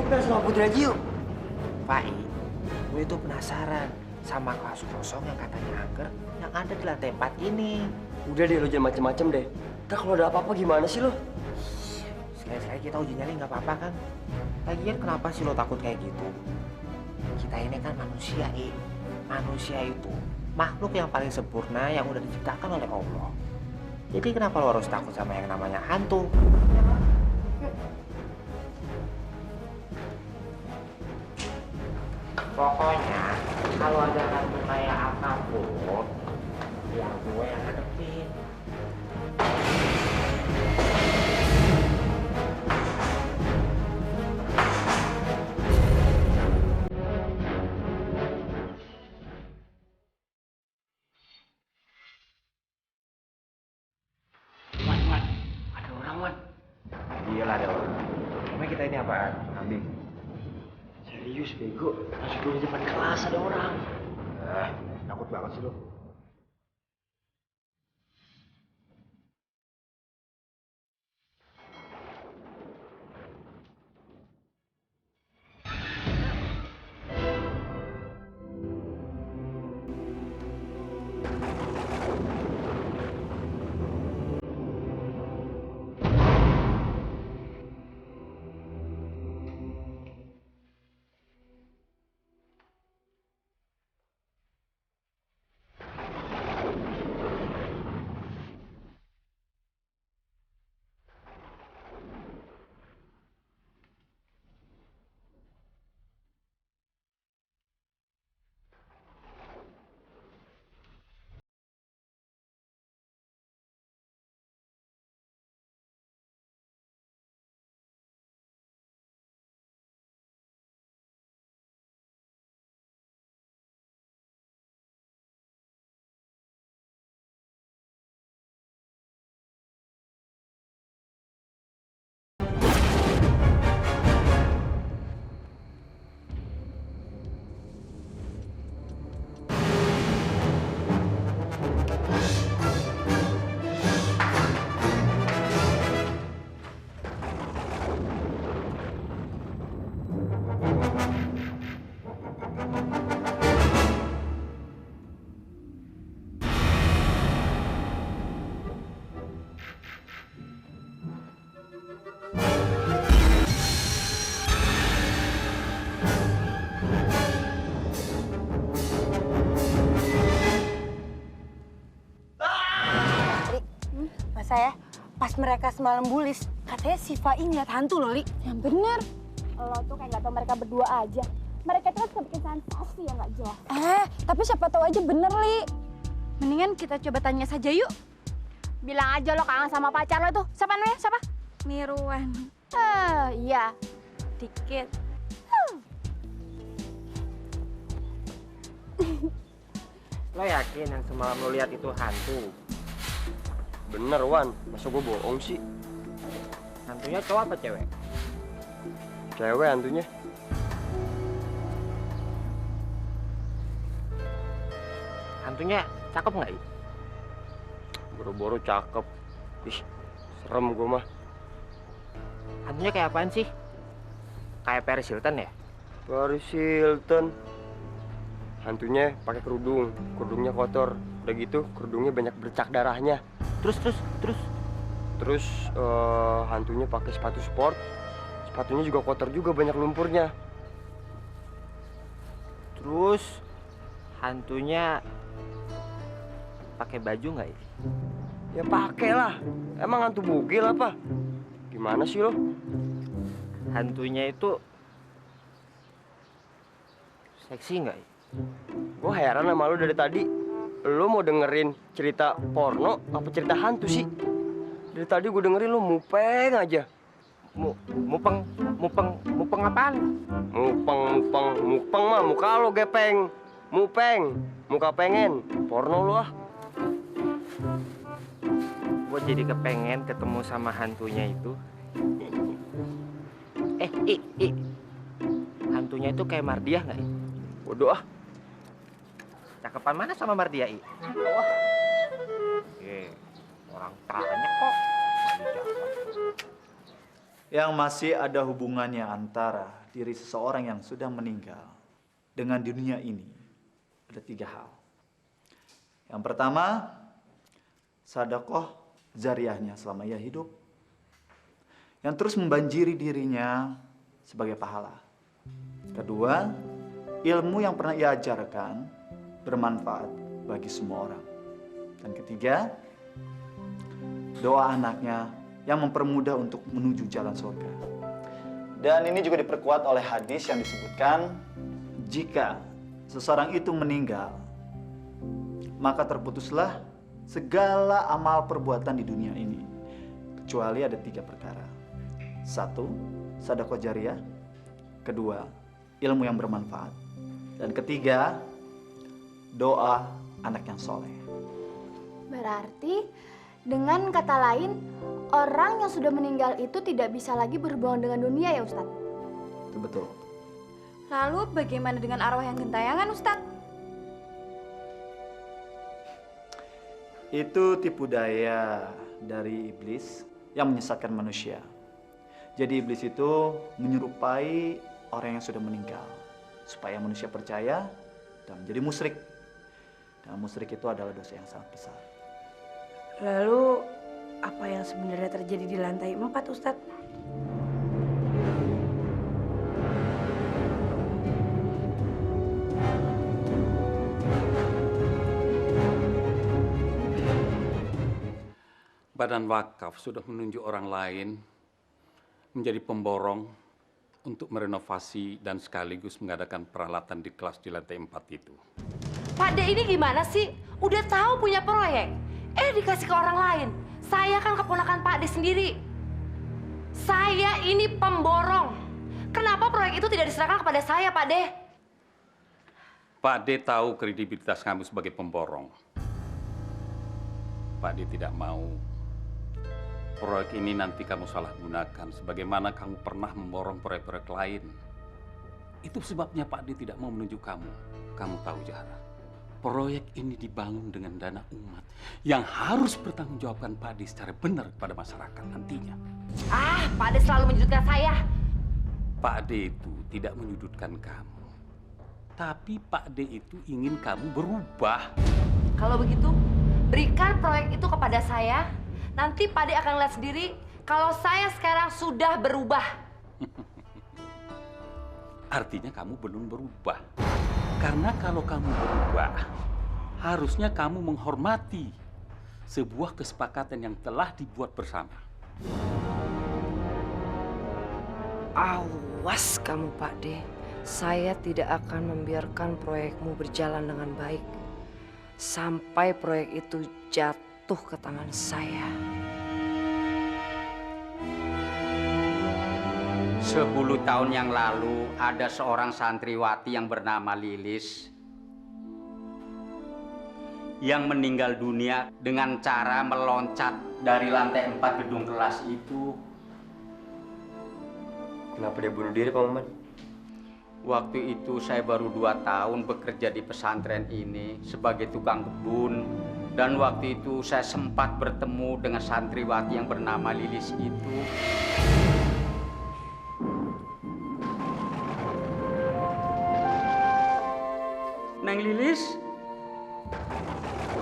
Kita sama Putri aja yuk. Pak, gue itu penasaran sama kelas kosong yang katanya angker yang ada di lantai 4 ini. Udah deh, lo jangan macem-macem deh. Ntar kalau ada apa-apa gimana sih lo? Sekali-sekali kita uji nyali nggak apa-apa kan? Lagian kenapa sih lo takut kayak gitu? Kita ini kan manusia, Manusia itu makhluk yang paling sempurna yang udah diciptakan oleh Allah. Jadi kenapa lo harus takut sama yang namanya hantu? Pokoknya kalau ada hantu kayak apapun, ya gue yang hadepin. Wan, ada orang, Wan. Gila ada orang. Emang kita ini apaan? Kambing? Serius, bego. Masuk dulu di depan kelas ada orang. Takut banget sih lo. Saya pas mereka semalam bulis, katanya si Fai ngeliat hantu loh, Li. Yang bener. Lo tuh kayak gak tau mereka berdua aja. Mereka tuh suka bikin sensasi yang gak jelas. Tapi siapa tahu aja bener, Li. Mendingan kita coba tanya saja yuk. Bilang aja lo kangen sama pacar lo tuh. Siapa namanya? Siapa? Nirwan. Iya. Dikit. Lo yakin yang semalam lo lihat itu hantu? Bener, Wan. Masa gue bohong sih? Hantunya cowok apa cewek? Cewek hantunya. Hantunya cakep nggak? Boro-boro cakep. Ih, serem gue mah. Hantunya kayak apaan sih? Kayak Paris Hilton ya? Paris Hilton. Hantunya pakai kerudung. Kerudungnya kotor. Udah gitu, kerudungnya banyak bercak darahnya. Terus hantunya pakai sepatu sport. Sepatunya juga kotor juga, banyak lumpurnya. Terus hantunya pakai baju nggak ya? Ya pakai lah. Emang hantu bugil apa? Gimana sih lo? Hantunya itu seksi nggak ya? Gue heran sama lo dari tadi. Lo mau dengerin cerita porno apa cerita hantu sih? Dari tadi gue dengerin lo mupeng aja. Mupeng apaan? Mupeng mah muka lo gepeng. Mupeng, muka pengen. Porno lo ah. Gue jadi kepengen ketemu sama hantunya itu. Hantunya itu kayak Mardiah nggak ya? Bodoh ah. Cakepan mana sama Mardiah, orang tanya kok. Yang masih ada hubungannya antara diri seseorang yang sudah meninggal dengan dunia ini ada 3 hal. Yang pertama, sedekah jariahnya selama ia hidup, yang terus membanjiri dirinya sebagai pahala. Kedua, ilmu yang pernah ia ajarkan bermanfaat bagi semua orang. Dan ketiga, doa anaknya yang mempermudah untuk menuju jalan surga. Dan ini juga diperkuat oleh hadis yang disebutkan, jika seseorang itu meninggal, maka terputuslah segala amal perbuatan di dunia ini, kecuali ada 3 perkara. 1, sedekah jariah. 2, ilmu yang bermanfaat. Dan ketiga, doa anak yang soleh. Berarti dengan kata lain, orang yang sudah meninggal itu tidak bisa lagi berhubungan dengan dunia ya Ustadz? Itu betul. Lalu bagaimana dengan arwah yang gentayangan Ustadz? Itu tipu daya dari iblis yang menyesatkan manusia. Jadi iblis itu menyerupai orang yang sudah meninggal supaya manusia percaya dan menjadi musyrik. Dan musyrik itu adalah dosa yang sangat besar. Lalu apa yang sebenarnya terjadi di lantai 4, Ustadz? Badan wakaf sudah menunjuk orang lain menjadi pemborong untuk merenovasi dan sekaligus mengadakan peralatan di kelas di lantai 4 itu. Pak De ini gimana sih? Udah tahu punya proyek, dikasih ke orang lain. Saya kan keponakan Pak De sendiri. Saya ini pemborong. Kenapa proyek itu tidak diserahkan kepada saya, Pak De? Pak De tahu kredibilitas kamu sebagai pemborong. Pak De tidak mau proyek ini nanti kamu salah gunakan sebagaimana kamu pernah memborong proyek-proyek lain. Itu sebabnya Pak De tidak mau menunjuk kamu. Kamu tahu, Zahra, proyek ini dibangun dengan dana umat yang harus bertanggungjawabkan Pak De secara benar kepada masyarakat nantinya. Pak De selalu menyudutkan saya. Pak De itu tidak menyudutkan kamu. Tapi Pak De itu ingin kamu berubah. Kalau begitu, berikan proyek itu kepada saya. Nanti Pak De akan lihat sendiri kalau saya sekarang sudah berubah. Artinya kamu belum berubah. Karena kalau kamu berubah, harusnya kamu menghormati sebuah kesepakatan yang telah dibuat bersama. Awas kamu, Pak De. Saya tidak akan membiarkan proyekmu berjalan dengan baik sampai proyek itu jatuh ke tangan saya. 10 tahun yang lalu ada seorang santriwati yang bernama Lilis yang meninggal dunia dengan cara meloncat dari lantai 4 gedung kelas itu. Kenapa dia bunuh diri, Pak Maman? Waktu itu saya baru 2 tahun bekerja di pesantren ini sebagai tukang kebun. Dan waktu itu saya sempat bertemu dengan santriwati yang bernama Lilis itu. Neng Lilis?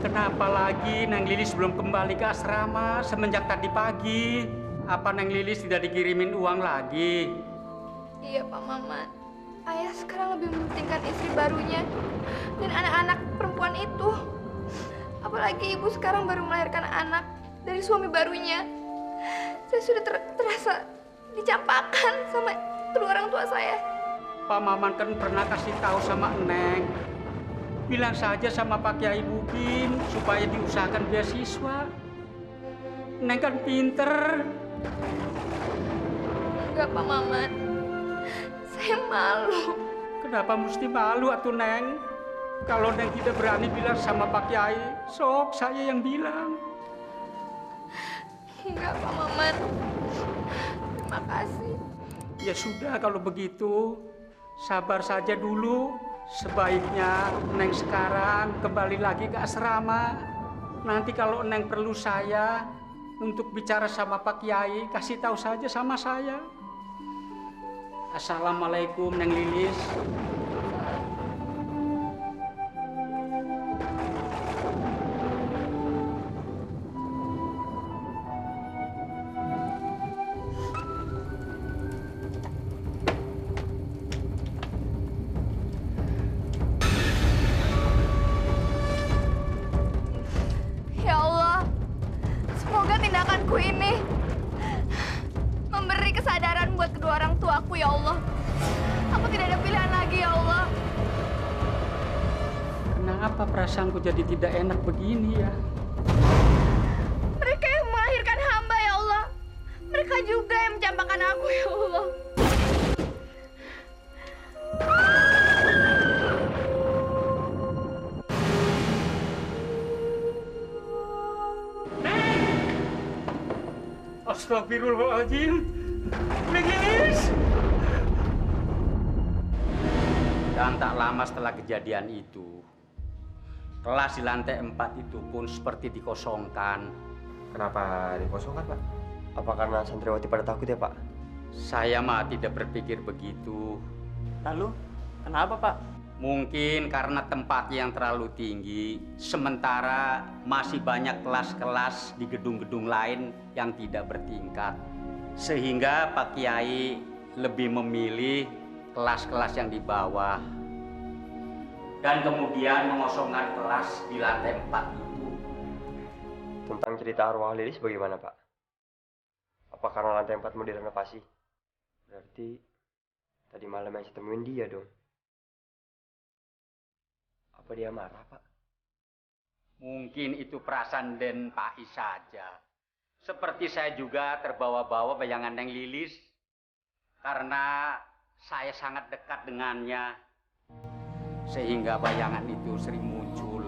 Kenapa lagi Neng Lilis belum kembali ke asrama semenjak tadi pagi? Apa Neng Lilis tidak dikirimin uang lagi? Iya Pak Maman. Ayah sekarang lebih mementingkan istri barunya dan anak-anak perempuan itu. Apalagi ibu sekarang baru melahirkan anak dari suami barunya. Saya sudah terasa dicampakkan sama kedua orang tua saya. Pak Maman kan pernah kasih tahu sama Neng. Bilang saja sama Pak Kiai Bukin supaya diusahakan beasiswa. Neng kan pinter. Enggak Pak Maman. Saya malu. Kenapa mesti malu atuh Neng? Kalau Neng tidak berani bilang sama Pak Kiai, sok saya yang bilang. Enggak Pak Maman. Terima kasih. Ya sudah kalau begitu, sabar saja dulu. Sebaiknya Neng sekarang kembali lagi ke asrama. Nanti kalau Neng perlu saya untuk bicara sama Pak Kiai, kasih tahu saja sama saya. Assalamualaikum Neng Lilis. Ya Allah, semoga tindakanku ini memberi kesadaran buat kedua orang tuaku, ya Allah. Aku tidak ada pilihan lagi, ya Allah. Kenapa perasaanku jadi tidak enak begini ya? Mereka yang melahirkan hamba, ya Allah. Mereka juga yang mencampakkan aku, ya Allah. Astagfirullahaladzim. Lilis. Dan tak lama setelah kejadian itu, kelas di lantai 4 itu pun seperti dikosongkan. Kenapa dikosongkan, Pak? Apa karena santriwati pada takut ya, Pak? Saya mah tidak berpikir begitu. Lalu, kenapa Pak? Mungkin karena tempatnya yang terlalu tinggi, sementara masih banyak kelas-kelas di gedung-gedung lain yang tidak bertingkat. Sehingga Pak Kiai lebih memilih kelas-kelas yang di bawah. Dan kemudian mengosongkan kelas di lantai 4 itu. Tentang cerita arwah Lilis bagaimana, Pak? Apa karena lantai 4 mau direnovasi? Berarti tadi malam yang saya temuin dia dong. Apa dia marah, Pak? Mungkin itu perasaan Den Pak Is saja. Seperti saya juga terbawa-bawa bayangan Neng Lilis. Karena saya sangat dekat dengannya. Sehingga bayangan itu sering muncul.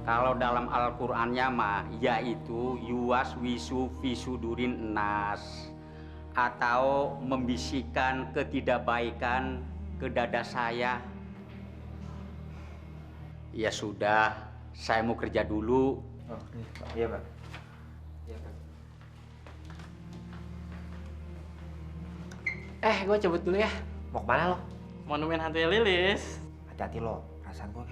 Kalau dalam Al-Qur'annya mah, yaitu yuwas wisu visudurin nas. Atau membisikkan ketidakbaikan ke dada saya. Ya sudah, saya mau kerja dulu. Oh, iya, Pak. Iya, Pak. Gue cabut dulu ya. Mau kemana lo? Mau nemuin hantunya Lilis. Hati-hati lo, perasaan gue